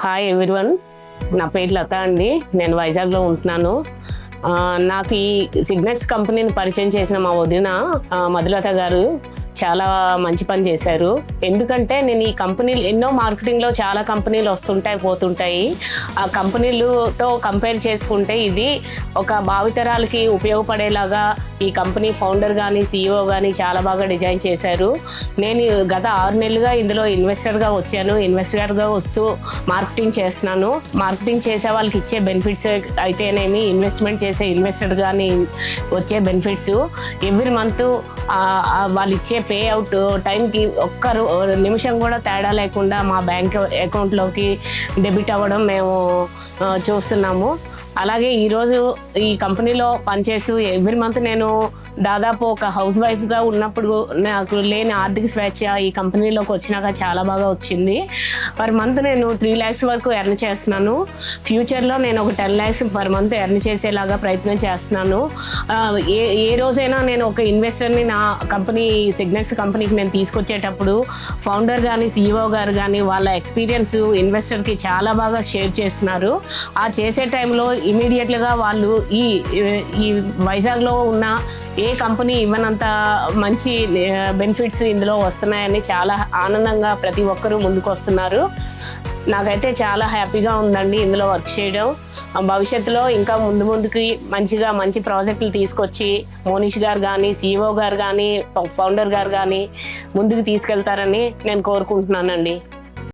Hi everyone, నా పేరు లత అండి. నేను వైజాగ్లో ఉంటున్నాను. నాకు ఈ సిగ్నెట్స్ కంపెనీని పరిచయం చేసిన మా వదిన మధులత గారు చాలా మంచి పని చేశారు. ఎందుకంటే నేను ఈ కంపెనీలు ఎన్నో మార్కెటింగ్లో చాలా కంపెనీలు వస్తుంటాయి పోతుంటాయి. ఆ కంపెనీలతో కంపేర్ చేసుకుంటే ఇది ఒక భావితరాలకి ఉపయోగపడేలాగా ఈ కంపెనీ ఫౌండర్ కానీ CEO కానీ చాలా బాగా డిజైన్ చేశారు. నేను గత 6 నెలలుగా ఇందులో ఇన్వెస్టర్గా వచ్చాను. ఇన్వెస్టర్గా వస్తూ మార్కెటింగ్ చేస్తున్నాను. మార్కెటింగ్ చేసే వాళ్ళకి ఇచ్చే బెనిఫిట్స్ అయితేనేమి, ఇన్వెస్ట్మెంట్ చేసే ఇన్వెస్టర్ కానీ వచ్చే బెనిఫిట్స్ ఎవ్రీ మంత్ వాళ్ళు ఇచ్చే పే అవుట్ టైంకి ఒక్క నిమిషం కూడా తేడా లేకుండా మా బ్యాంక్ అకౌంట్లోకి డెబిట్ అవ్వడం మేము చూస్తున్నాము. అలాగే ఈరోజు ఈ కంపెనీలో పనిచేస్తూ ఎవ్రీ మంత్ నేను దాదాపు ఒక హౌస్ వైఫ్గా ఉన్నప్పుడు నాకు లేని ఆర్థిక స్వేచ్ఛ ఈ కంపెనీలోకి వచ్చినాక చాలా బాగా వచ్చింది. పర్ మంత్ నేను 3 lakhs వరకు ఎర్న్ చేస్తున్నాను. ఫ్యూచర్లో నేను ఒక 10 lakhs పర్ మంత్ ఎర్న్ చేసేలాగా ప్రయత్నం చేస్తున్నాను. ఏ రోజైనా నేను ఒక ఇన్వెస్టర్ని నా కంపెనీ సిగ్నెట్స్ కంపెనీకి నేను తీసుకొచ్చేటప్పుడు ఫౌండర్ కానీ CEO గారు కానీ వాళ్ళ ఎక్స్పీరియన్స్ ఇన్వెస్టర్కి చాలా బాగా షేర్ చేస్తున్నారు. ఆ చేసే టైంలో ఇమీడియట్గా వాళ్ళు ఈ వైజాగ్లో ఉన్న ఏ కంపెనీ ఇవ్వనంత మంచి బెనిఫిట్స్ ఇందులో వస్తున్నాయని చాలా ఆనందంగా ప్రతి ఒక్కరూ ముందుకు వస్తున్నారు. నాకైతే చాలా హ్యాపీగా ఉందండి ఇందులో వర్క్ చేయడం. భవిష్యత్తులో ఇంకా ముందుకి మంచి ప్రాజెక్టులు తీసుకొచ్చి మోనిష్ గారు కానీ CEO గారు కానీ ఫౌండర్ గారు కానీ ముందుకు తీసుకెళ్తారని నేను కోరుకుంటున్నానండి.